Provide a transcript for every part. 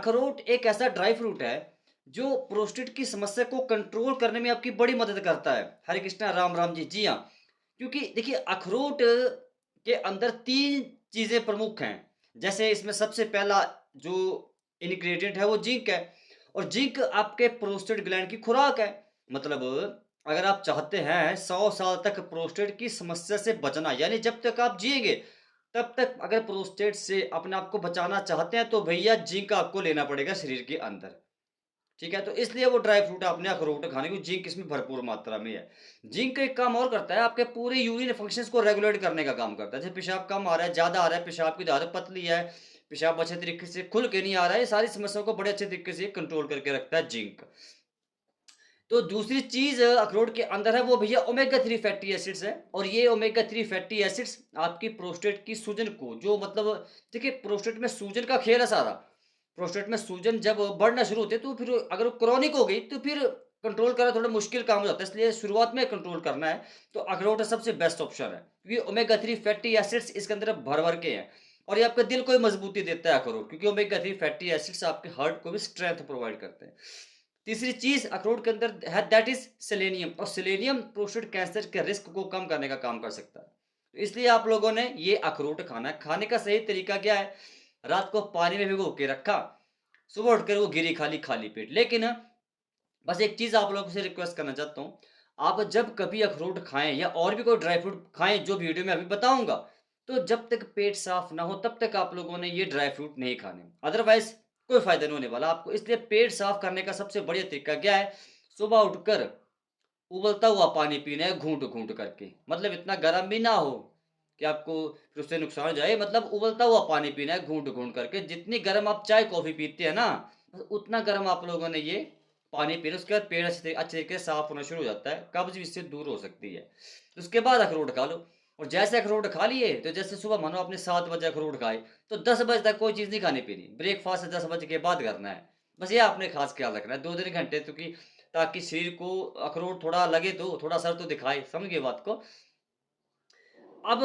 अखरोट एक ऐसा ड्राई फ्रूट है जो प्रोस्टेट की समस्या को कंट्रोल करने में आपकी बड़ी मदद करता है। हरे कृष्णा, राम राम जी। जी हाँ, क्योंकि देखिए अखरोट के अंदर 3 चीज़ें प्रमुख हैं। जैसे इसमें सबसे पहला जो इंग्रीडिएंट है वो ज़िंक है और ज़िंक आपके प्रोस्टेट ग्लैंड की खुराक है। मतलब अगर आप चाहते हैं 100 साल तक प्रोस्टेट की समस्या से बचना, यानी जब तक आप जिएँगे तब तक अगर प्रोस्टेट से अपने आप को बचाना चाहते हैं तो भैया जिंक आपको लेना पड़ेगा शरीर के अंदर। ठीक है? तो इसलिए वो ड्राई फ्रूट आपने अखरोट खाने को, जिंक इसमें भरपूर मात्रा में है। जिंक एक काम और करता है, आपके पूरे यूरिन फंक्शंस को रेगुलेट करने का काम करता है। जैसे पेशाब कम आ रहा है, ज़्यादा आ रहा है, पेशाब की आदत पतली है, पेशाब अच्छे तरीके से खुल के नहीं आ रहा है, ये सारी समस्याओं को बड़े अच्छे तरीके से कंट्रोल करके रखता है जिंक। तो दूसरी चीज़ अखरोट के अंदर है वो भैया ओमेगा 3 फैटी एसिड्स है और ये ओमेगा 3 फैटी एसिड्स आपकी प्रोस्टेट की सूजन को, जो मतलब देखिए प्रोस्टेट में सूजन का खेल है सारा। प्रोस्टेट में सूजन जब बढ़ना शुरू होती है तो फिर अगर वो क्रॉनिक हो गई तो फिर कंट्रोल करना थोड़ा मुश्किल काम हो जाता है, इसलिए शुरुआत में कंट्रोल करना है तो अखरोट सबसे बेस्ट ऑप्शन है, क्योंकि ओमेगा 3 फैटी एसिड्स इसके अंदर भर भर के हैं और ये आपके दिल को भी मजबूती देता है अखरोट, क्योंकि ओमेगा 3 फैटी एसिड्स आपके हार्ट को भी स्ट्रेंथ प्रोवाइड करते हैं। तीसरी चीज़ अखरोट के अंदर है दैट इज़ सेलेनियम, और सेलेनियम प्रोस्टेट कैंसर के रिस्क को कम करने का काम कर सकता है। तो इसलिए आप लोगों ने ये अखरोट खाना है। खाने का सही तरीका क्या है? रात को पानी में भिगो के रखा, सुबह उठकर वो गिरी खाली खाली पेट। लेकिन बस एक चीज़ आप लोगों से रिक्वेस्ट करना चाहता हूँ, आप जब कभी अखरोट खाएँ या और भी कोई ड्राई फ्रूट खाएँ जो वीडियो में अभी बताऊँगा, तो जब तक पेट साफ ना हो तब तक आप लोगों ने ये ड्राई फ्रूट नहीं खाने। अदरवाइज़ कोई फ़ायदा नहीं होने वाला आपको। इसलिए पेट साफ करने का सबसे बढ़िया तरीका क्या है? सुबह उठकर उबलता हुआ पानी पीना है घूँट-घूँट करके। मतलब इतना गर्म भी ना हो कि आपको फिर उससे नुकसान हो जाए, मतलब उबलता हुआ पानी पीना है घूँट-घूँट करके। जितनी गर्म आप चाय-कॉफ़ी पीते हैं ना, बस उतना गर्म आप लोगों ने ये पानी पीना। उसके बाद पेट अच्छे तरीके से साफ़ होना शुरू हो जाता है, कब्ज़ भी इससे दूर हो सकती है। उसके बाद अखरोट खा लो, और जैसे अखरोट खा लिए, तो जैसे सुबह मानो आपने 7 बजे अखरोट खाए, तो 10 बजे तक कोई चीज़ नहीं खानी-पीनी। ब्रेकफ़ास्ट 10 बजे के बाद करना है। बस ये आपने ख़ास ख़्याल रखना है 2-3 घंटे, क्योंकि ताकि शरीर को अखरोट थोड़ा लगे तो थोड़ा असर तो दिखाए, समझ गए बात को? अब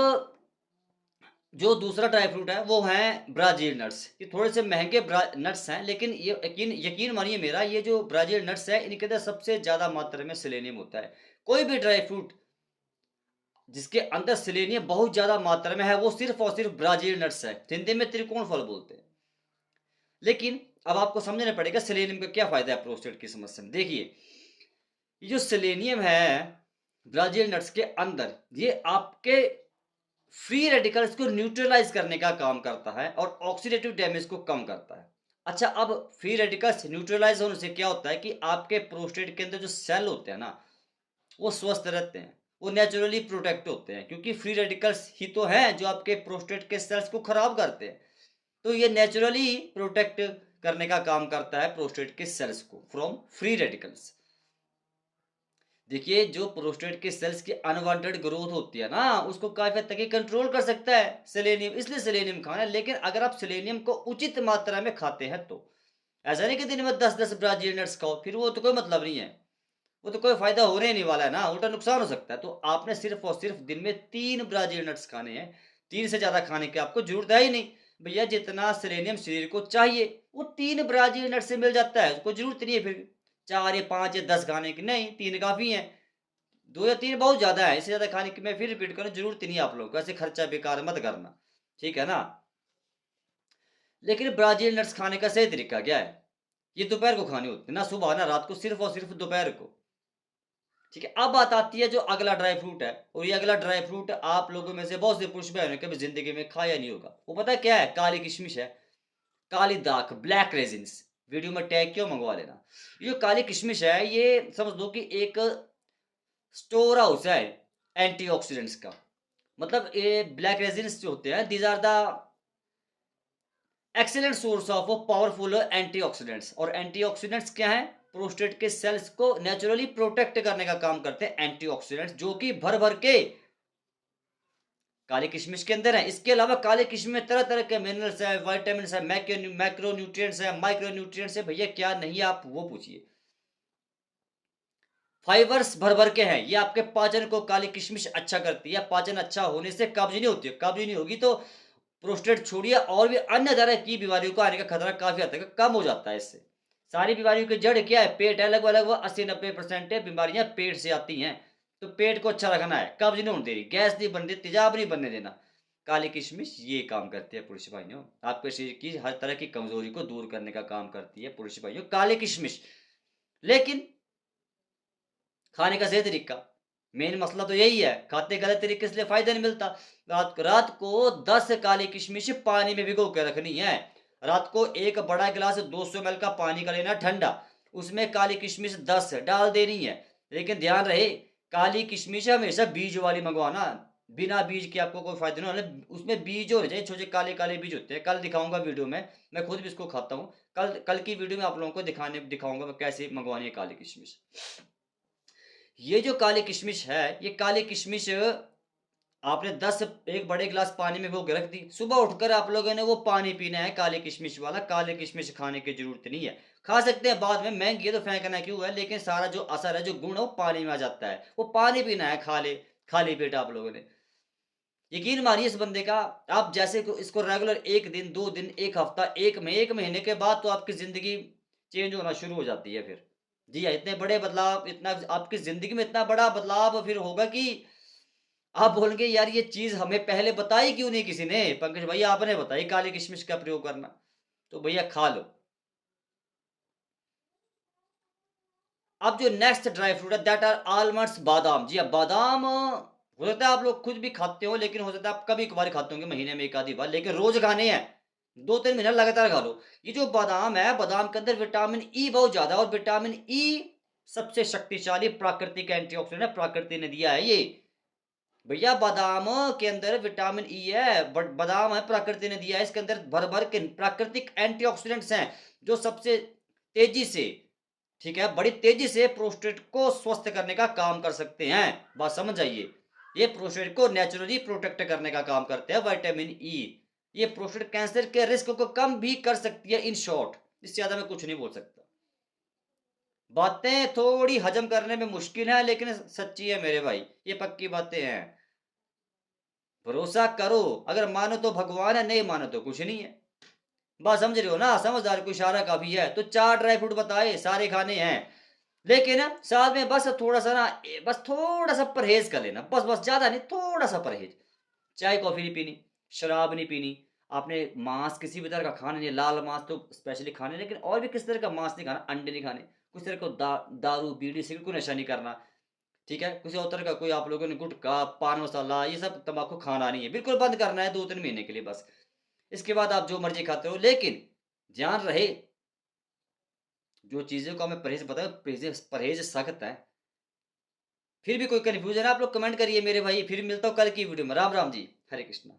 जो दूसरा ड्राई फ्रूट है वो हैं ब्राज़ील नट्स। ये थोड़े से महँगे ब्रा नट्स हैं, लेकिन ये यकीन यकीन मानिए मेरा, ये जो ब्राज़ील नट्स हैं इनके अंदर सबसे ज़्यादा मात्रा में सेलेनियम होता है। कोई भी ड्राई फ्रूट जिसके अंदर सेलेनियम बहुत ज़्यादा मात्रा में है वो सिर्फ़ और सिर्फ़ ब्राज़ील नट्स है। हिंदी में त्रिकोण फल बोलते हैं। लेकिन अब आपको समझना पड़ेगा सेलेनियम का क्या फ़ायदा है प्रोस्टेट की समस्या में। देखिए, ये जो सेलेनियम है ब्राज़ील नट्स के अंदर, ये आपके फ्री रेडिकल्स को न्यूट्रलाइज़ करने का काम करता है और ऑक्सीडेटिव डैमेज को कम करता है। अच्छा, अब फ्री रेडिकल्स न्यूट्रलाइज़ होने से क्या होता है कि आपके प्रोस्टेट के अंदर जो सेल होते हैं ना, वो स्वस्थ रहते हैं। वो नेचुरली प्रोटेक्ट होते हैं, क्योंकि फ्री रेडिकल्स ही तो हैं जो आपके प्रोस्टेट के सेल्स को खराब करते हैं। तो ये नेचुरली प्रोटेक्ट करने का काम करता है प्रोस्टेट के सेल्स को फ्रॉम फ्री रेडिकल्स। देखिए, जो प्रोस्टेट के सेल्स की अनवांटेड ग्रोथ होती है ना, उसको काफ़ी हद तक ये कंट्रोल कर सकता है सेलेनियम, इसलिए सेलेनियम खाना है। लेकिन अगर आप सेलेनियम को उचित मात्रा में खाते हैं तो। ऐसा नहीं कि दिन में 10-10 ब्राज़ील नट्स खाओ, फिर वो तो कोई मतलब नहीं है। वो तो कोई फ़ायदा होने ही नहीं वाला है ना, उल्टा नुकसान हो सकता है। तो आपने सिर्फ़ और सिर्फ़ दिन में 3 ब्राज़ील नट्स खाने हैं, 3 से ज़्यादा खाने की आपको ज़रूरत है ही नहीं। भैया जितना सेलेनियम शरीर को चाहिए, वो 3 ब्राज़ील नट से मिल जाता है, कोई ज़रूरत नहीं है फिर 4 या 5 या 10 खाने की, नहीं 3 काफ़ी हैं। 2 या 3 बहुत ज़्यादा है, इससे ज़्यादा खाने की मैं फिर रिपीट करूँ ज़रूरत ही नहीं है आप लोगों को, ऐसे खर्चा बेकार मत करना, ठीक है ना? लेकिन ब्राज़ील नट्स खाने का सही तरीका क्या है? ये दोपहर को खाने होते हैं, ना सुबह ना रात को, सिर्फ़ और सिर्फ़ दोपहर को। ठीक है, अब बात आती है जो अगला ड्राई फ्रूट है, और ये अगला ड्राई फ्रूट आप लोगों में से बहुत से पुरुष बहन ने कभी ज़िंदगी में खाया नहीं होगा। वो पता है क्या है? काली किशमिश है, काली दाख, ब्लैक रेज़िन्स। वीडियो में टैग किया मँगवा लेना। ये जो काली किशमिश है, ये समझ लो कि एक स्टोर हाउस है एंटीऑक्सीडेंट्स का। मतलब ये ब्लैक रेज़िन्स जो होते हैं, these are the excellent source of powerful antioxidants. और एंटीऑक्सीडेंट्स क्या है? प्रोस्टेट के सेल्स को नेचुरली प्रोटेक्ट करने का काम करते हैं एंटीऑक्सीडेंट्स, जो कि भर भर के काली किशमिश के अंदर है। इसके अलावा काली किशमिश में तरह तरह के मिनरल्स है, वाइटामिन है, मैक्रो न्यूट्रिएंट्स है, माइक्रो न्यूट्रिएंट्स है। भैया क्या नहीं है, आप वो पूछिए। फाइबर्स भर भर के हैं, ये आपके पाचन को काली किशमिश अच्छा करती है। पाचन अच्छा होने से कब्ज नहीं होती है, कब्ज नहीं होगी तो प्रोस्टेट छोड़िए और भी अन्य तरह की बीमारियों को आने का खतरा काफ़ी हद तक कम हो जाता है इससे। सारी बीमारियों की जड़ क्या है? पेट है। लगभग-लगभग 80-90% बीमारियाँ पेट से आती हैं। तो पेट को अच्छा रखना है, कब्ज़ नहीं होने देनी, गैस नहीं बनने, तेज़ाब नहीं बनने देना। काली किशमिश ये काम करती है पुरुष भाइयों, आपके शरीर की हर तरह की कमज़ोरी को दूर करने का काम करती है पुरुष भाइयों, काली किशमिश। लेकिन खाने का सही तरीका, मेन मसला तो यही है, खाते गलत तरीके से फ़ायदा नहीं मिलता। रात रात को 10 काली किशमिश पानी में भिगो के रखनी है। रात को एक बड़ा गिलास 200 एमएल का पानी का लेना ठंडा, उसमें काली किशमिश 10 डाल देनी है। लेकिन ध्यान रहे, काली किशमिश हमेशा बीज वाली मँगवाना, बिना बीज के आपको कोई फ़ायदा नहीं होना, उसमें बीज होने चाहिए, छोटे काले-काले बीज होते हैं। कल दिखाऊँगा वीडियो में, मैं खुद भी इसको खाता हूँ। कल कल की वीडियो में आप लोगों को दिखाऊँगा मैं कैसे मँगवानी है काली किशमिश। ये जो काली किशमिश है, ये काली किशमिश आपने 10 एक बड़े गिलास पानी में भिगो के रख दी। सुबह उठकर आप लोगों ने वो पानी पीना है काली किशमिश वाला, काली किशमिश खाने की ज़रूरत नहीं है। खा सकते हैं बाद में, महँगी है तो फेंकना क्यों है, लेकिन सारा जो असर है, जो गुण है, वो पानी में आ जाता है। वो पानी पीना है खाली पेट आप लोगों ने। यकीन मानिए इस बंदे का, आप जैसे को इसको रेगुलर 1 दिन, 2 दिन, 1 हफ्ता, 1 महीने के बाद तो आपकी ज़िंदगी चेंज होना शुरू हो जाती है फिर। जी हाँ, इतने बड़े बदलाव, इतना आपकी ज़िंदगी में इतना बड़ा बदलाव फिर होगा कि आप बोलेंगे यार ये चीज़ हमें पहले बताई क्यों नहीं किसी ने? पंकज भाई आपने बताई काली किशमिश का प्रयोग करना। तो भैया खा लो। अब जो नेक्स्ट ड्राई फ्रूट है दैट आर आलमंड्स, बादाम। जी हाँ, बादाम हो सकता है आप लोग खुद भी खाते हो, लेकिन हो सकता है आप कभी-कभार खाते होंगे महीने में 1 आधी बार, लेकिन रोज़ खाने हैं। 2-3 महीना लगातार खा लो। ये जो बादाम है, बादाम के अंदर विटामिन ई बहुत ज़्यादा है और विटामिन ई सबसे शक्तिशाली प्राकृतिक एंटीऑक्सीडेंट है, प्रकृति ने दिया है ये। भैया बादाम के अंदर विटामिन ई है, बट बादाम है प्रकृति ने दिया है, इसके अंदर भर-भर के प्राकृतिक एंटीऑक्सीडेंट्स हैं, जो सबसे तेज़ी से, ठीक है, बड़ी तेज़ी से प्रोस्टेट को स्वस्थ करने का काम कर सकते हैं। बात समझ आइए। ये प्रोस्टेट को नेचुरली प्रोटेक्ट करने का काम करते हैं विटामिन ई। ये प्रोस्टेट कैंसर के रिस्क को कम भी कर सकती है इन शॉर्ट। इससे ज़्यादा मैं कुछ नहीं बोल सकता। बातें थोड़ी हज़म करने में मुश्किल है, लेकिन सच्ची है मेरे भाई, ये पक्की बातें हैं। भरोसा करो, अगर मानो तो भगवान है, नहीं मानो तो कुछ नहीं है। बात समझ रहे हो ना? समझदार को इशारा काफ़ी है। तो 4 ड्राई फ्रूट बताए, सारे खाने हैं। लेकिन साथ में बस थोड़ा-सा ना बस थोड़ा-सा परहेज़ कर लेना। बस ज़्यादा नहीं, थोड़ा-सा परहेज़। चाय, कॉफ़ी नहीं पीनी, शराब नहीं पीनी, आपने मांस किसी भी तरह का खाना नहीं है, लाल मांस तो स्पेशली खाना है, लेकिन और भी किसी तरह का मांस नहीं खाना, अंडे नहीं खाने, किसी तरह का दारू, बीड़ी, सिगरेट कोई नशा नहीं करना। ठीक है? किसी और तरह का कोई आप लोगों ने गुटखा, पान मसाला ये सब तम्बाकू खाना नहीं है, बिल्कुल बंद करना है 2-3 महीने के लिए बस। इसके बाद आप जो मर्ज़ी खाते रहो, लेकिन ध्यान रहे, जो चीज़ों का हमें परहेज़ बताया, परहेज़ परहेज़ सख्त है। फिर भी कोई कन्फ्यूज़न है आप लोग कमेंट करिए मेरे भाई, फिर मिलता हूँ कल की वीडियो में। राम, राम जी। हरे कृष्णा।